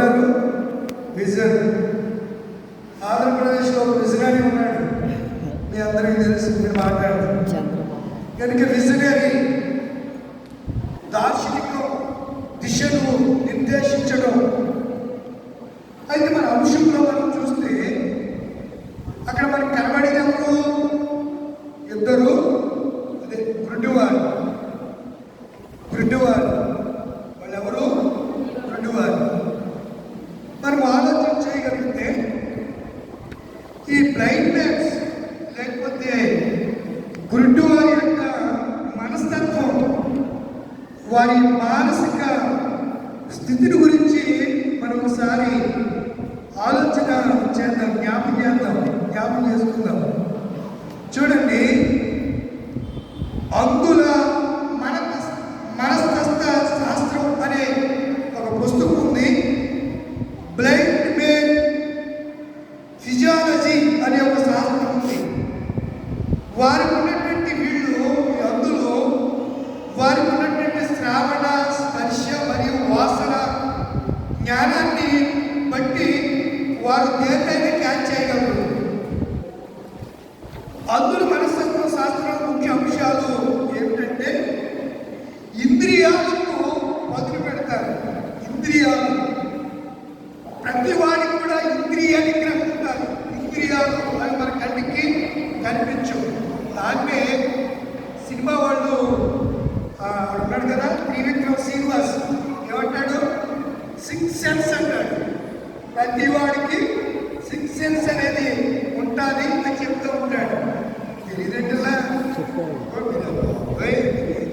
ఎవరున్నారు? విజన్. ఆంధ్రప్రదేశ్లో ఒక విజనరీ ఉన్నాడు, మీ అందరికీ తెలుసు, మీరు మాట్లాడతారు కనుక. విజనరీ దార్శనికం, దిశను నిర్దేశించడం. అయితే మన అంశంలో మనం చూస్తే అక్కడ మనకు కనబడేది ఎవరు? ఇద్దరు, అదే గుడ్డివారు. వాళ్ళెవరు? గుడ్డివారు. మనం ఆలోచన చేయగలిగితే ఈ బ్లైండ్నెస్ లేకపోతే గుడ్డివారి యొక్క మనస్తత్వం, వారి మానసిక స్థితిని గురించి మనం ఒకసారి ఆలోచన చేద్దాం, జ్ఞాపం చేసుకుందాం. చూడండి, అంగుల మనస్తత్వ శాస్త్రం అనే ఒక పుస్తకం ఉంది. బ్లైండ్ మ్యాన్ ఫిజియాలజీ అనే ఒక శాస్త్రం ఉంది. వారికి ఉన్నటువంటి అందులో వారికి ఉన్నటువంటి శ్రావణ, స్పర్శ మరియు వాసన జ్ఞానాన్ని బట్టి వారు దేన్నైనా క్యాచ్ చేయగలరు. అందులో మనస్తత్వ శాస్త్రం ముఖ్య అంశాలు ఏమిటంటే ఇంద్రియాలకు మొదలు పెడతారు. ఇంద్రియాలు ప్రతి వాడికి కూడా ఇంద్రియ నిగ్రహం ఉంటారు. ఇంద్రియాలు అవి మన కంటికి కనిపించవు. దాన్నే సినిమా వాళ్ళు ఉన్నాడు కదా, త్రివిక్రమ్ శ్రీనివాస్ ఏమంటాడు? 6 సెన్స్ అంటాడు. ప్రతి వాడికి 6 సెన్స్ అనేది ఉంటుంది అని చెప్తూ ఉంటాడు. తెలియదంటలా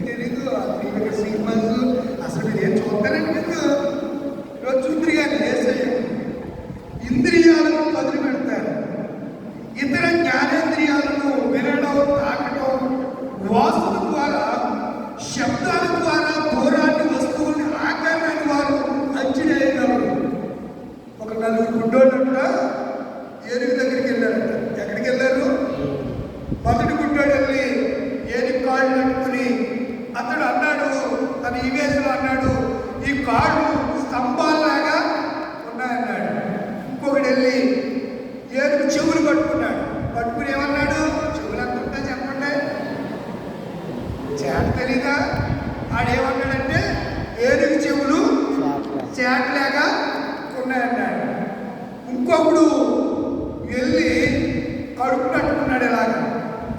తెలీదు. ఆ త్రివిక్రమ్ శ్రీనివాస్ అసలు మీరు ఏం చూస్తారంటే మీకు రోజు చూద్దరు కానీ లేసయ్య. ఇంద్రియాలను మొదలు పెడతారు. ఇతర జ్ఞానేంద్రియాలను వినడం, తాకడం, వాసన ద్వారా, శబ్దాల ద్వారా దూరాన్ని, వస్తువుల్ని, ఆకారాన్ని వారు అంచనేయగలరు. ఒక 4 గుడ్డోళ్ళంట ఏనుగు దగ్గరికి వెళ్ళారంట. ఎక్కడికి వెళ్ళారు? మొదటి గుడ్డోడు వెళ్ళి ఏనుగు కాళ్ళు పట్టుకుని అతడు అన్నాడు, తన ఇమేజ్లో అన్నాడు, ఈ కాళ్ళు స్తంభాల్లాగా ఉన్నాయన్నాడు. ఇంకొకటి వెళ్ళి ఏనుగు చెవులు పట్టుకుని ఏమన్నాడు? చెవులు అంటుంటే చెప్పండి, చేట తెలీదా? ఆడేమన్నాడంటే ఏనుగు చెవులు చేటలాగా ఉన్నాయన్నాడు. ఇంకొకడు వెళ్ళి కడుపు నట్టుకున్నాడు. ఎలాగా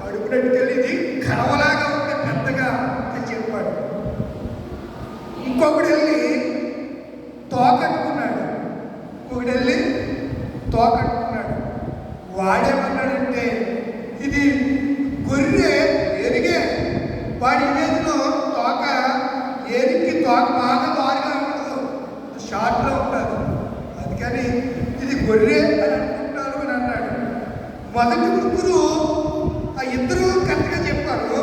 కడుపు నట్టుకెళ్ళింది కడవలాగా ఉంటే పెద్దగా అని చెప్పాడు. ఇంకొకడు వెళ్ళి తోకట్టుకున్నాడు. వాడేమన్నాడంటే ఇది గొర్రె, ఎరిగే. వాడి ఇమేజ్లో తోక, ఏరికి తోక బాగా బాగా ఉండదు, షార్ట్లో ఉంటుంది. అందుకని ఇది గొర్రె అని అనుకుంటారు అని అన్నాడు. మొదటి ముగ్గురు ఆ ఇద్దరు కరెక్ట్గా చెప్పారు.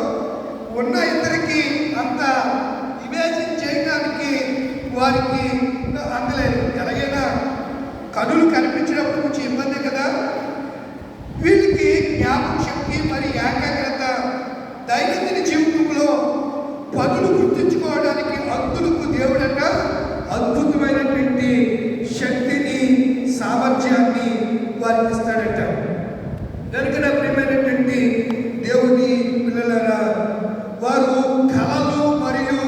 ఉన్న ఇద్దరికి అంత ఇమేజిన్ చేయడానికి వారికి అందలేదు. ఎలాగైనా కనులు కనిపించినప్పుడు కొంచెం ఇబ్బంది కదా. వీళ్ళకి జ్ఞాపక శక్తి మరి ఏకాగ్రత, దైనందిన జీవితంలో పనులు గుర్తించుకోవడానికి అందులకు దేవుడట అద్భుతమైనటువంటి శక్తిని, సామర్థ్యాన్ని వారికి ఇస్తాడట. కనుక ప్రియమైనటువంటి దేవుని పిల్లలారా, వారు కళలు మరియు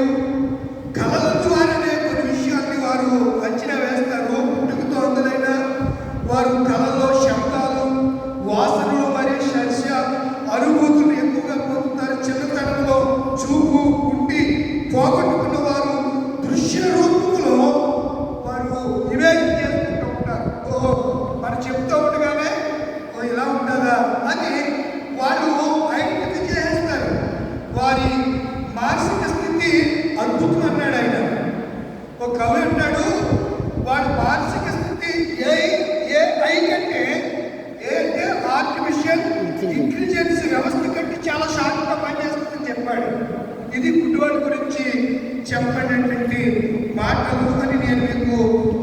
కళల ద్వారానే కొన్ని విషయాన్ని వారు అంచనా వేస్తారు. పుట్టుకతో అందులైనా వారు కళలో శబ్దాలు, వాసనలు మరియు స్పర్శ అనుభూతులు ఎక్కువగా పొందుతారు. చిన్నతనంలో చూపు ఉండి పోగొట్టుకున్న వారు దృశ్య రూపంలో వారు ఇమేజ్ చేసుకుంటూ ఉంటారు. ఓహో, మనం చెప్తూ ఉండగానే ఓ ఇలా ఉంటుందా అని వాళ్ళు ఐడెంటిఫై చేస్తారు. వారి మానసిక స్థితి అద్భుతం అన్నాడు ఆయన. ఒక కవి అంటాడు, వాడి మానసిక స్థితి ఏఐ కంటే, ఏ అంటే ఆర్టిఫిషియల్ ఇంటెలిజెన్స్ వ్యవస్థ కంటే చాలా షార్ప్గా పనిచేస్తుందని చెప్పాడు. ఇది గుడ్డివాడి గురించి చెప్పినటువంటి మాటలు అని నేను మీకు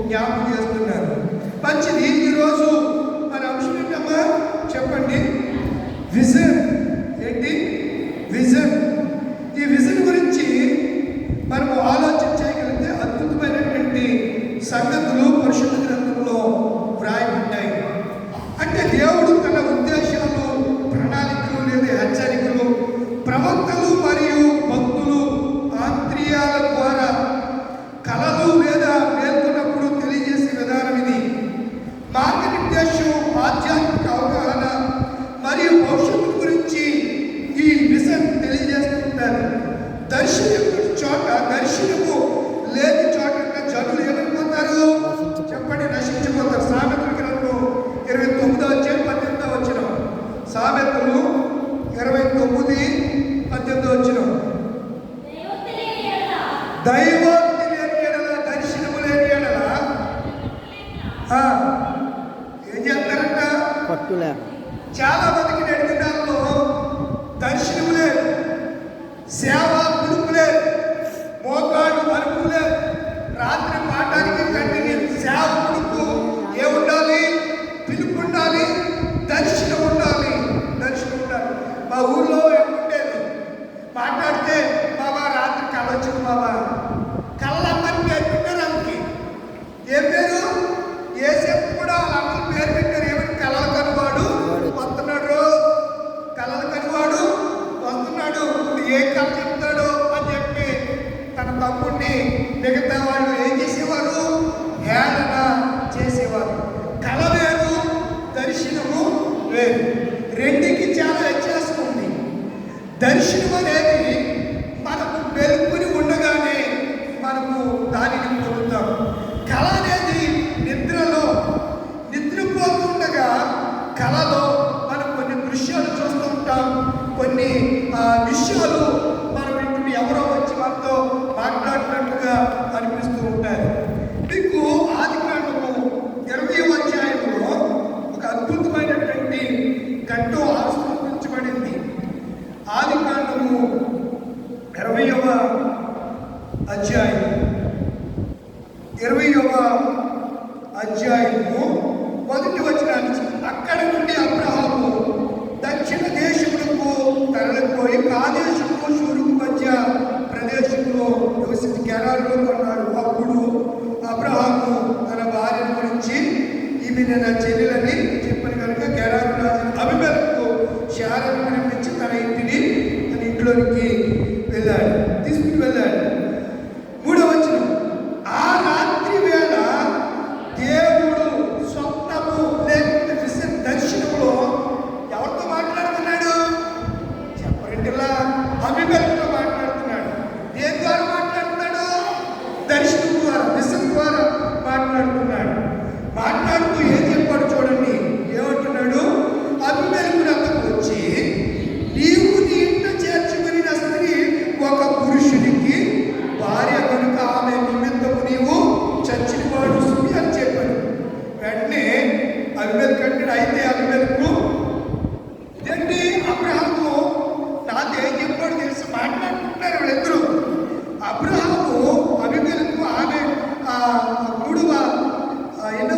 జ్ఞాపకం చేస్తున్నాను. మంచిది. ఈరోజు మన అంశం ఏంటమ్మా చెప్పండి? విజన్. ఏంటి విజన్? ఈ విజన్ గురించి మనము ఆలోచన చేయగలిగితే అద్భుతమైనటువంటి సంగతులు సంగతులు పరిశుద్ధ గ్రంథంలో వ్రాయబడ్డాయి. అంటే దేవుడు తన ఉద్దేశాలు, ప్రణాళికలు లేదా హెచ్చరికలు ప్రవక్తలు మరియు భక్తులు ఆంత్రియాల ద్వారా కళలు లేదా మేల్కొన్నప్పుడు తెలియజేసే విధానం ఇది. మార్గనిర్దేశం, ఆధ్యాత్మిక అవగాహన మరియు భవిష్యత్తు గురించి ఈ విషయం తెలియజేస్తుంటారు. దర్శనము లేని చోట జనులు ఏమైపోతారు చెప్పండి? నశించిపోతారు. సామెతల గ్రంథం 29:18 సామెతలు 29:18 దైవోక్తి లేని ఎడల, దర్శనము లేని ఎడల ఏం చేస్తారంట? పట్టులే. చాలా మందికి నేటి దినాల్లో దర్శనము లేదు, సేవ పిలుపు లేదు, మోకాళ్ళు అరుపు లేదు. రాత్రి పాఠానికి కంటిన్యూ సేవ పిలుపు ఏముండాలి? పిలుపు ఉండాలి, దర్శనం ఉండాలి. దర్శనం ఉండాలి. మా ఊర్లో ఏముండేది, మాట్లాడితే బాబా రాత్రి కళ వచ్చింది బాబా, కళ్ళమ్మని పేరు పెట్టారు. అమ్మకి ఏం పేరు? ఏసేపు కూడా వాళ్ళమ్మని పేరు పెట్టారు. ఏమని? కళలు కనువాడు వస్తున్నాడు, కళలు కనువాడు వస్తున్నాడు, ఏ కళ చెప్తాడు అని చెప్పి తన తమ్ముడిని మిగతా వాళ్ళు ఏం చేసేవారు? హేళన చేసేవారు. కళ వేరు, దర్శనము వేరు. రెండుకి చాలా వ్యత్యాసం ఉంది. దర్శనం అనేది మనకు మెలుకుని ఉండగానే మనము దానిని పొందుతాం. కళ అనేది నిద్రపోతుండగా కళలో మనం కొన్ని దృశ్యాలు చూస్తూ ఉంటాం. కొన్ని విషయాలు మనం ఇంటిని ఎవరో వచ్చి మనతో మాట్లాడినట్టుగా అనిపిస్తూ ఉంటాయి. మీకు ఆదికాండము 20వ అధ్యాయంలో ఒక అద్భుతమైనటువంటి ఘట్టం ఆవిష్కరించబడింది. ఆదికాండము 20వ అధ్యాయం 1 అక్కడి నుండి అబ్రహాము దక్షిణ దేశములకు తరలిపోయి కాదేశము షూరుకు మధ్య ప్రదేశంలో నివసించి గెరారులో కొన్నాడు. అప్పుడు అబ్రహాము తన భార్య గురించి ఈమె నా చెల్లెలని చెప్పిన కనుక గెరారు రాజు అబీమెలెకు శారాను పిలిపించి తన ఇంట్లోనికి వెళ్ళాడు, తీసుకుని వెళ్ళాడు. 3వ వచనం, ఆ రాత్రి వేళ దేవుడు స్వప్నము లేకపోతే దర్శనంలో ఎవరితో మాట్లాడుతున్నాడు చెప్పరంటిలా? అబీమెలెకుతో మాట్లాడుతున్నాడు. దేని ద్వారా మాట్లాడుతున్నాడు? దర్శనం ద్వారా, విషయం ద్వారా మాట్లాడుతున్నాడు. మాట్లాడుతూ ఏం చెప్పాడు చూడండి. ఏమంటున్నాడు? అబీమెలెకు అక్కడికి వచ్చి, నీవు నీ ఇంట చేర్చుకుని స్త్రీ ఒక పురుషునికి భార్య కనుక ఆమె నిమిత్తము నీవు చచ్చినవాడు సుమి అని చెప్పాడు. వెంటనే అబీమెలెకు అంటాడు, అయితే అబీమెలెకు ఇదేంటి అబ్రహాము నాతో ఏం చెప్పాడు తెలిసి మాట్లాడుకుంటున్నారు వీళ్ళిద్దరూ. అబ్రహాము అబీమెలెకు ఆమె 3వ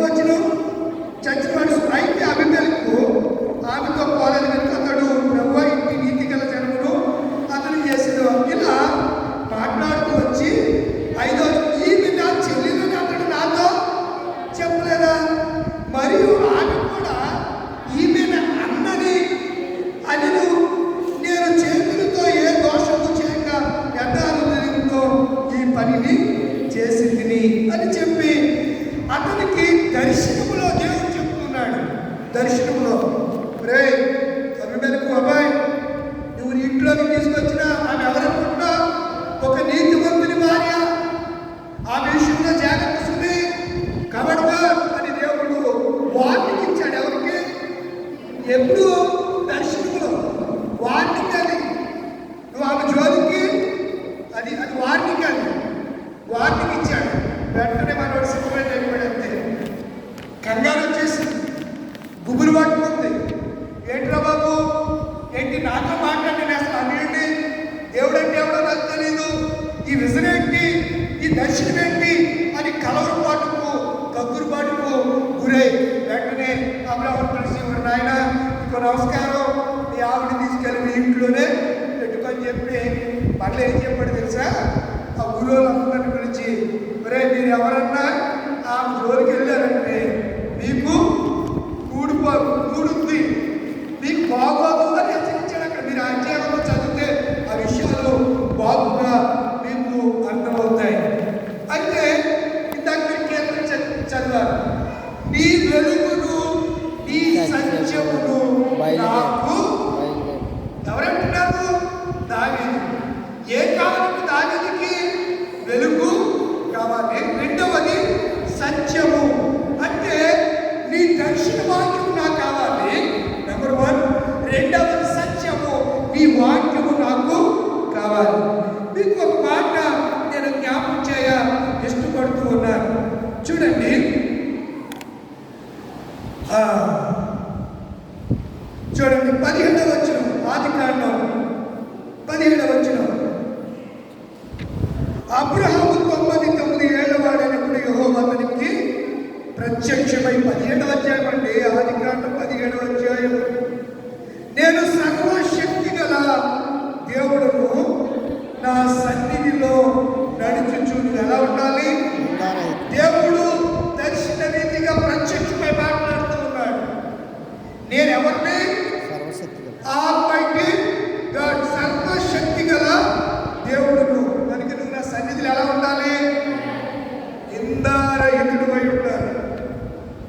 వచ్చిన చచ్చినవాడు. అయితే అబీమెలెకు ఆమెతో పోలేదు కనుక అతడు ప్రభువా ఇంటి నీతి గల జనమును అతను చేసేది. ఇలా మాట్లాడుతూ వచ్చి 5వ ఈమె నా చెల్లెలని అతడు నాతో చెప్పలేదా? మరియు ఆమె కూడా ఈమె అన్నది అని నేను చేతులతో ఏ దోషము చేయక యథార్థంతో ఈ పనిని చేసి తిని అని చెప్పి అతనికి దర్శనములో దేవుడు చెప్తున్నాడు. దర్శనములో, రే అబీమెలెకు అబ్బాయి, నువ్వు నీ ఇంట్లోకి తీసుకొచ్చిన ఆమె ఎవరనుకుంటా? ఒక నీతివంతుని భార్య. ఆమె విషయంలో జాగ్రత్త సుమి, కబడ్గా అని దేవుడు వార్నింగ్ ఇచ్చాడు. ఎవరికి? ఎప్పుడు? దర్శనములో వార్నింగ్. అది నువ్వు ఆమె జోలికి అది వార్నింగ్. అది వార్నింగ్ ఇచ్చాడు. వెంటనే మనోడు సిద్ధమైన అయిపోయాడు. అంతే కంగారు వచ్చేసింది, గుబులు పట్టుకుంది. ఏంట్రా బాబు, ఏంటి నాతో మాట్లాడి అసలు అనేంటి? దేవుడు అంటే ఎవడో నాకు తెలీదు, ఈ విజన్ ఏంటి, ఈ దర్శనం ఏంటి అని కలవరపాటుకు కగ్గురుపాటుకు గురై వెంటనే అబ్రహాము పిలిచి, నాయన ఇంకో నమస్కారం, నీ ఆవిడ తీసుకెళ్ళి మీ ఇంట్లోనే పెట్టుకొని చెప్పి మళ్ళీ ఏం చెప్పాడు తెలుసా? ఆ ఊళ్ళో అందరిని పిలిచి, ఒరే మీరు ఎవరన్నా ఆమె జోలి జోలికి వెళ్ళారంటే మీకు కూడుంది, మీకు బాగోదు అని హెచ్చరించాడు. అక్కడ మీరు అధ్యాయంలో చదివితే ఆ విషయాలు బాగుగా మీకు అర్థమవుతాయి. అయితే ఇందాక మీరు కేంద్రం చదివారు, నీ వెలుగును నీ సత్యమును నాకు ఎవరంటున్నారు? దావీదు. ఏ కావాలి దావీదుకి? వెలుగు కావాలి. రెండవది సత్యము, అంటే నీ దర్శన వాక్యము నాకు కావాలి. నెంబర్ 1. రెండవది సత్యము, నీ వాక్యము నాకు కావాలి. మీకు ఒక మాట నేను జ్ఞాపకం చేయ ఇష్టపడుతూ ఉన్నాను. చూడండి, చూడండి 17వ వచనం, ఆదికాండం 17వ వచనం. అబ్రహాము 99 ఏళ్ల వాడైనప్పుడు యెహోవా అతనికి ప్రత్యక్షమై, 17వ అధ్యాయం అండి, ఆదికాండం 17వ అధ్యాయం. నేను సర్వశక్తి గల దేవుడును, నా సన్నిధిలో నడుచుచు. ఎలా ఉండాలి? దేవుడు దర్శన రీతిగా ప్రత్యక్షమై మాట్లాడుతూ ఉన్నాడు. నేను ఎవరిని? ఆల్మైటీ గాడ్, సర్వశక్తి గల దేవుడును. కనుక నువ్వు నా సన్నిధిలో ఎలా ఉండాలి? నిందారహితుడివై ఉండాలి.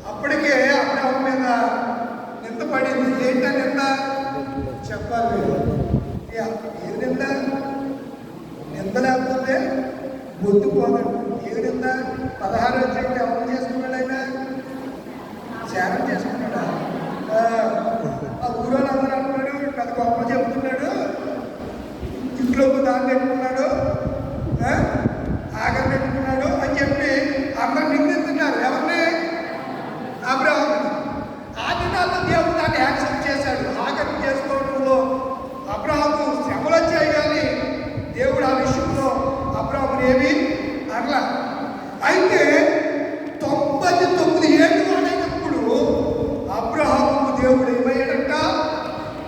అప్పటికే అబ్రహాము మీద నింద పడింది. ఏంటా నింద? చెప్పాలి. ఏది నింద? నింద లేకపోతే బొద్దు పోదండి. ఏది నింద? 16వ అధ్యాయంలో ఎవరు చేసుకున్నాడు? ఆయన ధ్యానం చేసుకున్నాడా? ఆ ఊరోళ్ళు అందరూ అంటున్నాడు, పెద్ద గొప్ప చెప్తున్నాడు, ఇంట్లోకి దాన్ని పెట్టుకున్నాడు, ఆగం పెట్టుకున్నాడు అని చెప్పి అందరు నిందిస్తున్నారు. ఎవరిని? అబ్రహాము. ఆ దినాల్లో దేవుడు దాన్ని యాక్సెప్ట్ చేశాడు. ఆగం చేసుకోవడంలో అబ్రహాము శ్రమలు వచ్చాయి, కానీ దేవుడు ఆ విషయంలో అబ్రహాము ఏమి అనలా. అయితే 99 ఏళ్ళు వాడైనప్పుడు అబ్రహాము దేవుడు ఏమయ్యాడంట?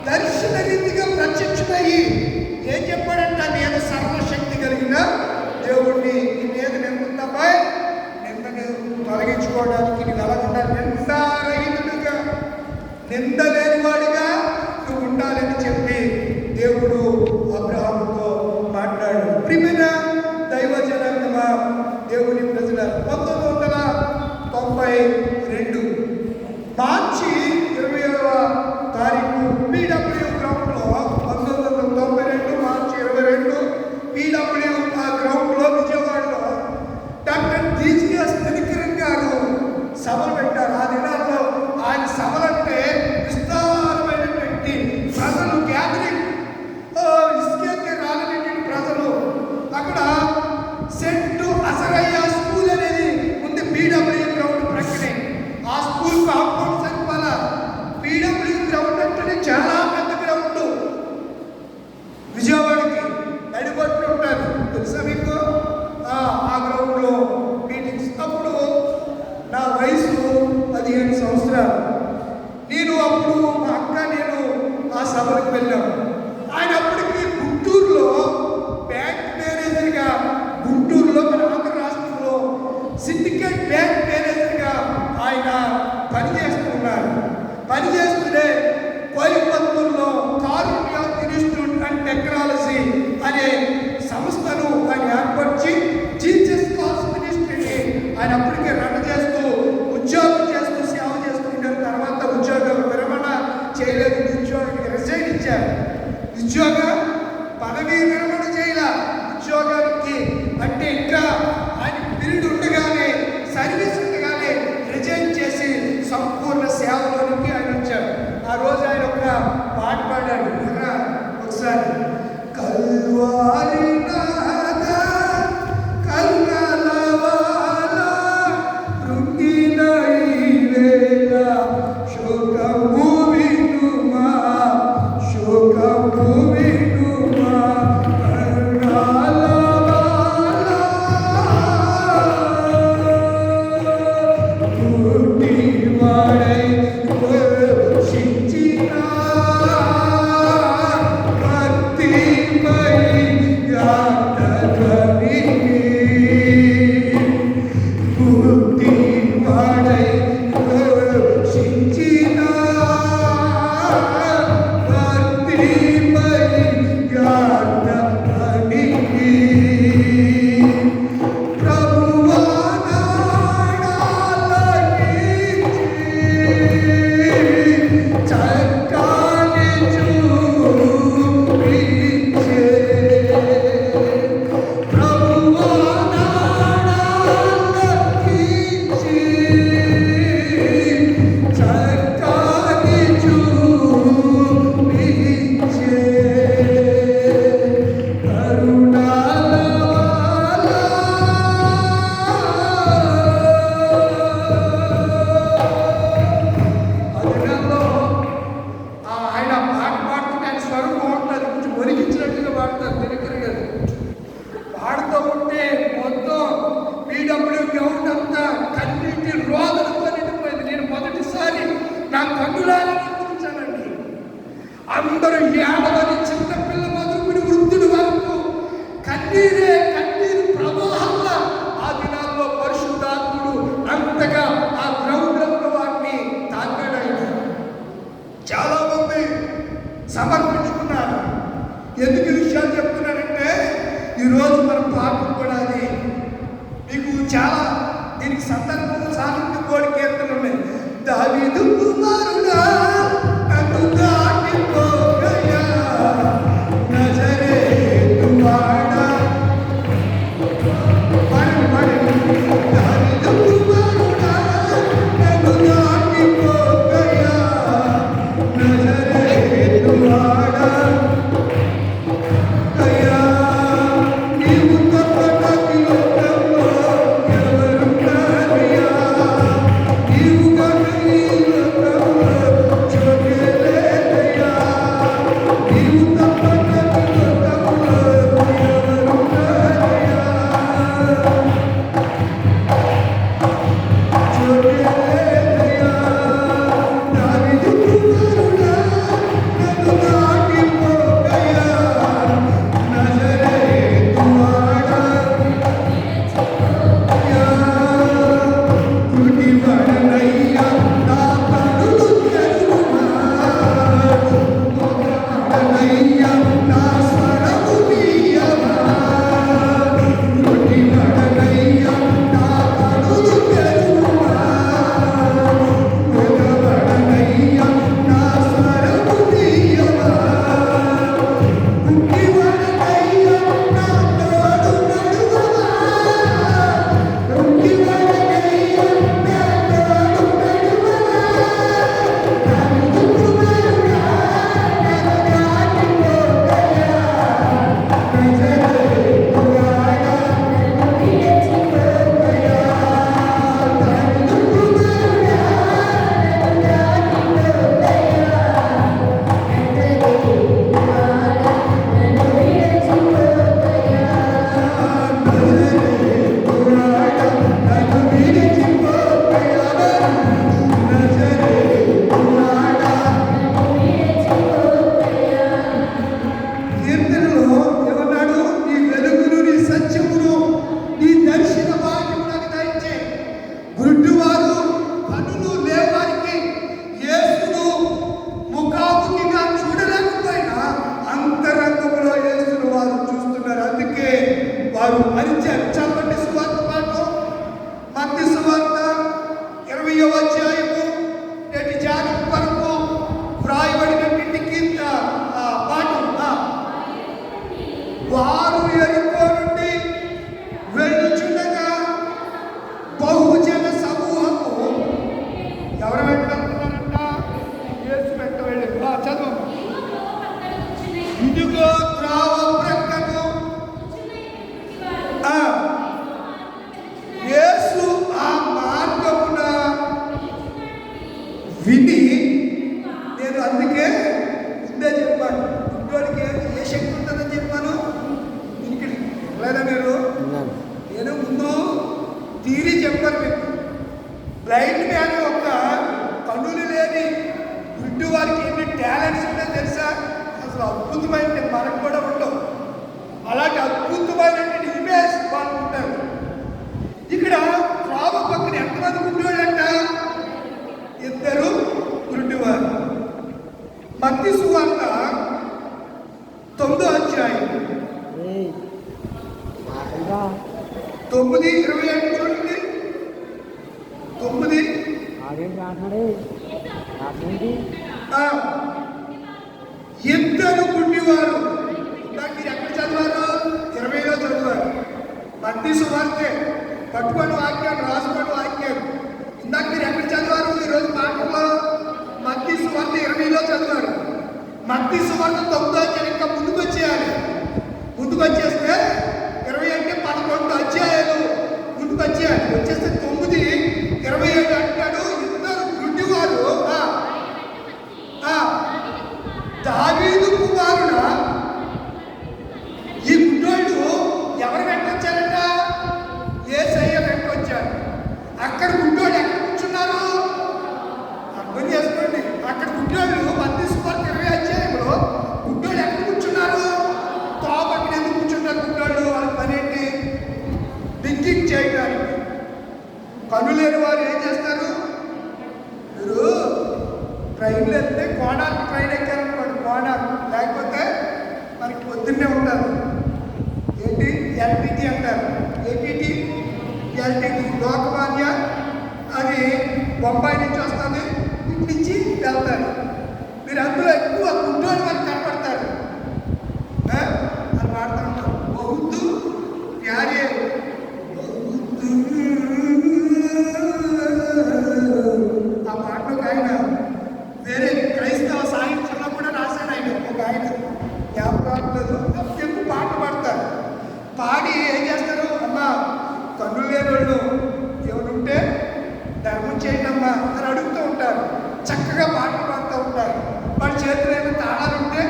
దర్శన రీతిగా ప్రత్యక్షమయ్యి ఏం చెప్పాడంట? నేను సర్వశక్తి కలిగిన దేవుడిని, నీ మీద నిందుతాపై నిందను తొలగించుకోవడానికి నువ్వు ఎలా ఉండాలి? నిందారహితుడిగా, నిందలేని వాడిగా నువ్వు ఉండాలని చెప్పి దేవుడు అబ్రహాముతో మాట్లాడు. ప్రియమైన దైవ జనాంగమా, దేవుని ప్రజల 1992 మార్చి 20వ తారీఖు PW గ్రౌండ్లో, 1992 మార్చి 22 PW గ్రౌండ్లో విజయవాడలో డాక్టర్ DGS దినకరన్ గారు సభలు పెట్టారు. ఆ దినాల్లో ఆయన సభలంటే విస్తారమైనటువంటి ప్రజలు గ్యాదరింగ్, ఇసుకే రాలనేటువంటి ప్రజలు. అక్కడ సెంట్ అసరయ్య స్కూల్ అనేది ఉంది PW గ్రౌండ్ ప్రక్కనే. ఆ స్కూల్ కాంపౌండ్ సరిపాల. PW గ్రౌండ్ అంటే చాలా పెద్ద గ్రౌండ్, విజయవాడకి నడిపట్టు ఉంటారు, తెలుసా మీకు? ఆ గ్రౌండ్లో మీటింగ్స్. అప్పుడు నా వయసు 15 సంవత్సరాలు. నేను అప్పుడు మా అక్క నేను ఆ సభలకు వెళ్ళాము. ఆయన అప్పటికి గుంటూరులో బ్యాంక్ మేనేజర్గా, గుంటూరులో మన ఆంధ్ర రాష్ట్రంలో సిండికేట్ బ్యాంక్ మేనేజర్గా ఆయన పనిచేస్తున్నారు. పనిచేస్తూనే కోయంబత్తూరులో కారుణ్య ఇన్స్టిట్యూట్ అండ్ టెక్నాలజీ అనే సంస్థను ఆయన ఏర్పరిచి జీసస్ కాల్స్ మినిస్ట్రీని ఆయన అప్పటికే రన్ చేస్తూ ఉద్యోగం చేస్తూ సేవ చేస్తూ ఉంటారు. తర్వాత ఉద్యోగం విరమణ చేయలేదు, ఉద్యోగానికి రిజైన్ ఇచ్చారు. ఉద్యోగ పదవీ విరమణ చేయాల ఉద్యోగానికి, అంటే ఇంకా ఆయన పీరియడ్ ఉండగానే, సర్వీస్ ఉండగానే రిజైన్ చేసి సంపూర్ణ సేవలోనికి ఆయన వచ్చారు. ఆ రోజు ఆయన ఒక పాట పాడాడు. ఒకసారి కల్వారి భక్తి విని నేను అందుకే ముందే చెప్పాను, గుడ్డోడికి ఏ శక్తి ఉంటుందని చెప్పాను. దీనికి లేదా నేను ముందు తీరి చెప్పాను మీకు. బ్లైండ్ మ్యాన్ యొక్క కన్నులు లేని గుడ్డు వారికి ఎన్ని టాలెంట్స్ ఉన్నాయో తెలుసా? అసలు అద్భుతమైన మనకు కూడా ఉండవు. అలాంటి అద్భుతమైనటువంటి ఇమేజ్ వాళ్ళు ఉంటారు. ఇక్కడ రాబు పక్కన ఎంతమంది గుడ్డివాళ్ళంట? 2 గుడ్డివారు. మత్తయి సువార్త 9వ అధ్యాయం 9:27 చూడండి. 9 2 గుడ్డివారు. మీరు ఎక్కడ చదివారు? 20లో చదివారు. మత్తయి సువార్తే పట్టుకొని వాక్యాలు, రాసుకొని వాక్యాలు. ఇందాక మీరు ఎక్కడ చదివారు? ఈరోజు పాఠంలో మత్తయి సువార్త 20లో చదివారు. మత్తయి సువార్త 9వ అధ్యాయం ఇంకా ముందుకు వచ్చేయాలి. ముందుకు వచ్చేస్తే 20 అంటే 11 అధ్యాయాలు ముందుకు వచ్చేయాలి. వచ్చేస్తే 9:27 అంటాడు, 2 గుడ్డివారు దావీదు కుమారుడా. ఈ గుడ్డోళ్ళు ఎవరు వెంటొచ్చారంట? యేసయ్య వెంటొచ్చారు. అక్కడ గుడ్డోళ్ళు ఎక్కడ కూర్చున్నారు? అర్థం చేసుకోండి. అక్కడ గుడ్డోళ్ళు మత్తయి సువార్త 20 అధ్యాయంలో గుడ్డోళ్ళు ఎక్కడ కూర్చున్నారు? తోపక్కడ ఎందుకు కూర్చుంటారు గుడ్డోళ్ళు? వాళ్ళ పనేంటి? థింకింగ్ చేయడానికి. కన్ను లేని వారు ఏం చేస్తారు? మీరు ట్రైన్లో వెళ్తే కోణాలకు ట్రైన్ ఎక్కారనుకోండి, కోణాలు లేకపోతే మనకి పొద్దున్నే ఉంటారు. ఏంటి? ఎల్టీటీ అంటారు. ATT, LTT Lokmanya. అది బొంబాయి నుంచి వస్తుంది, ఇటు నుంచి వెళ్తారు. మీరు అందులో ఎక్కువ గుడ్డోళ్ళు మనకు కనపడతారు. అది వాడుతూ ఉంటారు. బహుద్దు ప్యారే ఆ పాటలో ఆయన వేరే క్రైస్తవ సాహిత్యంలో కూడా రాశాడు. ఆయన ఒక ఆయన జ్ఞాపకాలు ఎక్కువ పాట పాడతారు. పాడి ఏం చేస్తారు? అమ్మా కన్ను లేని వాళ్ళు ఎవరుంటే ధర్మం చేయండి అమ్మా అని అడుగుతూ ఉంటారు. చక్కగా పాటలు పాడుతూ ఉంటారు. వాళ్ళ చేతిలో ఏమైనా తాళాలు ఉంటే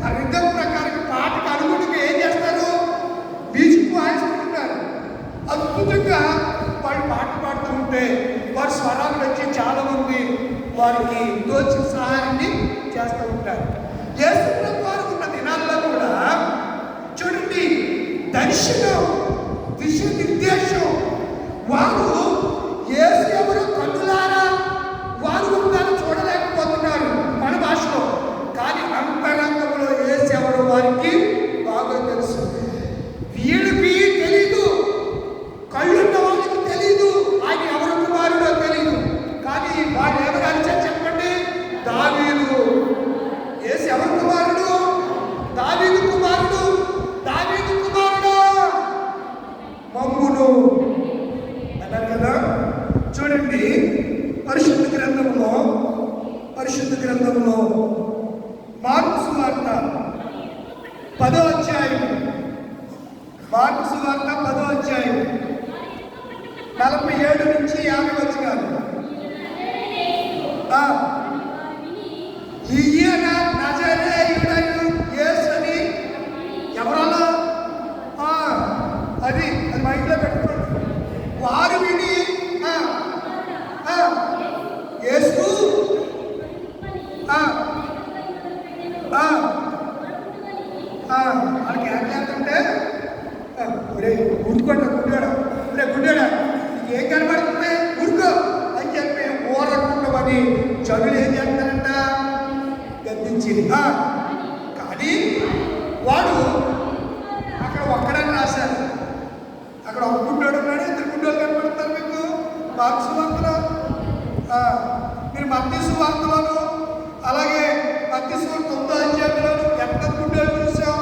ఆ రిథం ప్రకారం పాటకు అనుగుణంగా ఏం చేస్తారు? మ్యూజిక్ వాయిస్తుంటారు. అద్భుతంగా వాళ్ళు పాటలు పాడుతూ ఉంటే వారి స్వరాలు వచ్చి చాలామంది వారికి తోచిన సహాయాన్ని చేస్తూ ఉంటారు. యేసుప్రభు వారు ఉన్న దినాల్లో కూడా చూడండి, దర్శనం, దిశ నిర్దేశం. వారు యేసు ఎవరు కన్నులారా వారు ఉందని చూడలేకపోతున్నారు మన భాషలో. కానీ అంతరంగంలో యేసు ఎవరు వారికి బాగా తెలుసు. వీళ్ళకి తెలీదు, కళ్ళున్న వాళ్ళకి తెలీదు ఆయన ఎవరు కుమారుడో తెలీదు. కానీ వాళ్ళు ఎవరు అరిచారు చెప్పండి? దావీదు. యేసు ఎవరు కుమారుడు? దావీదు కుమారుడు. దావీదు కుమారుడు మమ్మును అన్నారు కదా. చూడండి, పరిశుద్ధ గ్రంథంలో మార్కు సువార్త 10వ అధ్యాయం, మార్కు సువార్త 10వ అధ్యాయం 47 నుంచి 50 వచనాలు. ఈయన నజరేయుడైన యేసు అని ఎవరన్నా అది మైండ్లో పెట్టుకోండి. వారు విని యేసు వాళ్ళకి ఏం చేస్తుంటే ఊరుకోండి గుడ్డాడా, గుడ్డాడా నీకు ఏం కనబడుతుంది ఊరుకో అని చెప్పి ఊరకుండమని జనులు ఏం చేస్తారంట? గద్దించింది. కానీ వాడు అక్కడ ఒక్కడని రాశారు. అక్కడ ఒక గుడ్డోడు ఉన్నాడు, 2 గుడ్డోళ్ళు కనబడతారు మీకు మార్కు సువార్తలో. మీరు మత్తయి సువార్తలోను అలాగే మత్తయి సువార్త 9వ అధ్యాయంలోను ఎంత గుడ్డోళ్ళు చూసాం.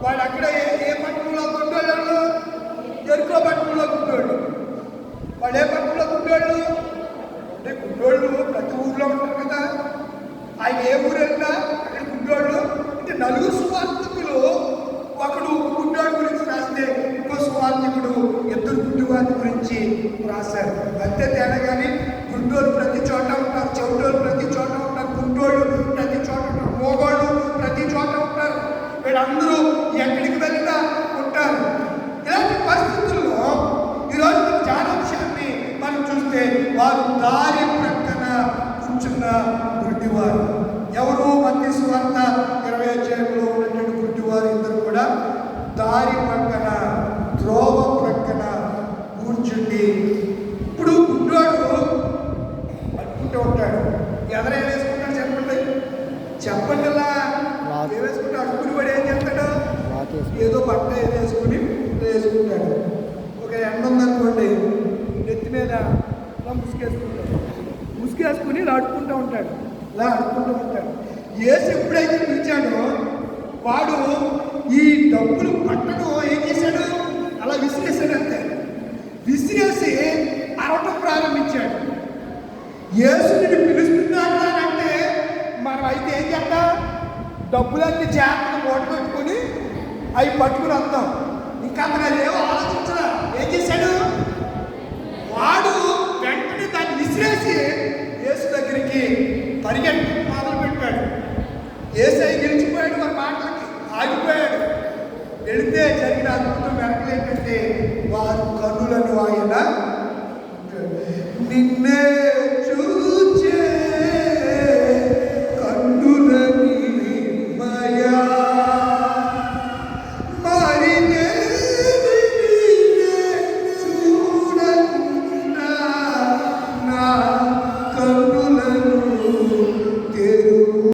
వాళ్ళు అక్కడ ఏ పట్టణంలో గుడ్డోళ్ళు? ఎరుకో పట్టణంలో గుడ్డోళ్ళు. వాళ్ళు ఏ పట్టణంలో గుడ్డోళ్ళు? అంటే గుడ్డోళ్ళు ప్రతి ఊర్లో ఉంటారు కదా. ఆయన ఏ ఊరు వెళ్ళినా అక్కడ గుడ్డోళ్ళు. అంటే 4 సువార్తికులు ఒకడు గుడ్డోడు గురించి రాస్తే ఇంకో సువార్తికుడు 2 గుడ్డివారి గురించి రాశారు. అంతే తేడా. కానీ గుడ్డోళ్ళు ప్రతి చోట ఉంటారు, చెవిటోళ్ళు ప్రతి వీళ్ళందరూ ఎక్కడికి వెళ్ళినా ఉంటారు. ఇలాంటి పరిస్థితుల్లో ఈరోజు మన జ్ఞానాంశాన్ని మనం చూస్తే వారు దారి ప్రక్కన కూర్చున్న గుడ్డివారు. ఎవరు? మత్తయి సువార్త 20వ అధ్యాయంలో ఉన్నటువంటి గుడ్డివారు ఇద్దరు కూడా దారి ప్రక్కన, త్రోవ ప్రక్కన కూర్చుండి. ఇప్పుడు గుడ్డోడు అనుకుంటూ ఉంటాడు. ఎదరేం వేసుకుంటాడు చెప్పండి, చెప్పండి. ఇలా వేసుకుంటే అడుగుని వాడు ఏం చేస్తాడు? ఏదో బట్ట వేసుకుని వేసుకుంటాడు. ఒక ఎండ ఉందనుకోండి, నెత్తి మీద ఇలా ముసుగేసుకుంటాడు. ముసుగేసుకుని ఇలా అడుక్కుంటూ ఉంటాడు. ఇలా అడుక్కుంటూ ఉంటాడు. యేసు ఎప్పుడైతే పిలిచాడో వాడు ఈ డబ్బులు పట్టను ఏం చేశాడు? అలా విసిరేసాడు. అంతే విసిరేసి అరవటం ప్రారంభించాడు. యేసుని పిలుస్తున్నాడు అని అంటే మనం అయితే ఏం చేద్దాం? డబ్బులన్నీ జాగ్రత్తగా మూట పెట్టుకొని అవి పట్టుకుని వస్తాం. ఇంకా అతను ఏవో ఆలోచించరా. ఏం చేశాడు? వాడు వెంటనే దాన్ని విసిరేసి యేసు దగ్గరికి పరిగెత్తి మొదలు పెట్టాడు. యేసై గెలిచిపోయాడు. వారి మాటలకి ఆగిపోయాడు. వెళితే జరిగిన అద్భుతం వెనకలు ఏంటంటే వారు కన్నులను ఆయన నిన్నే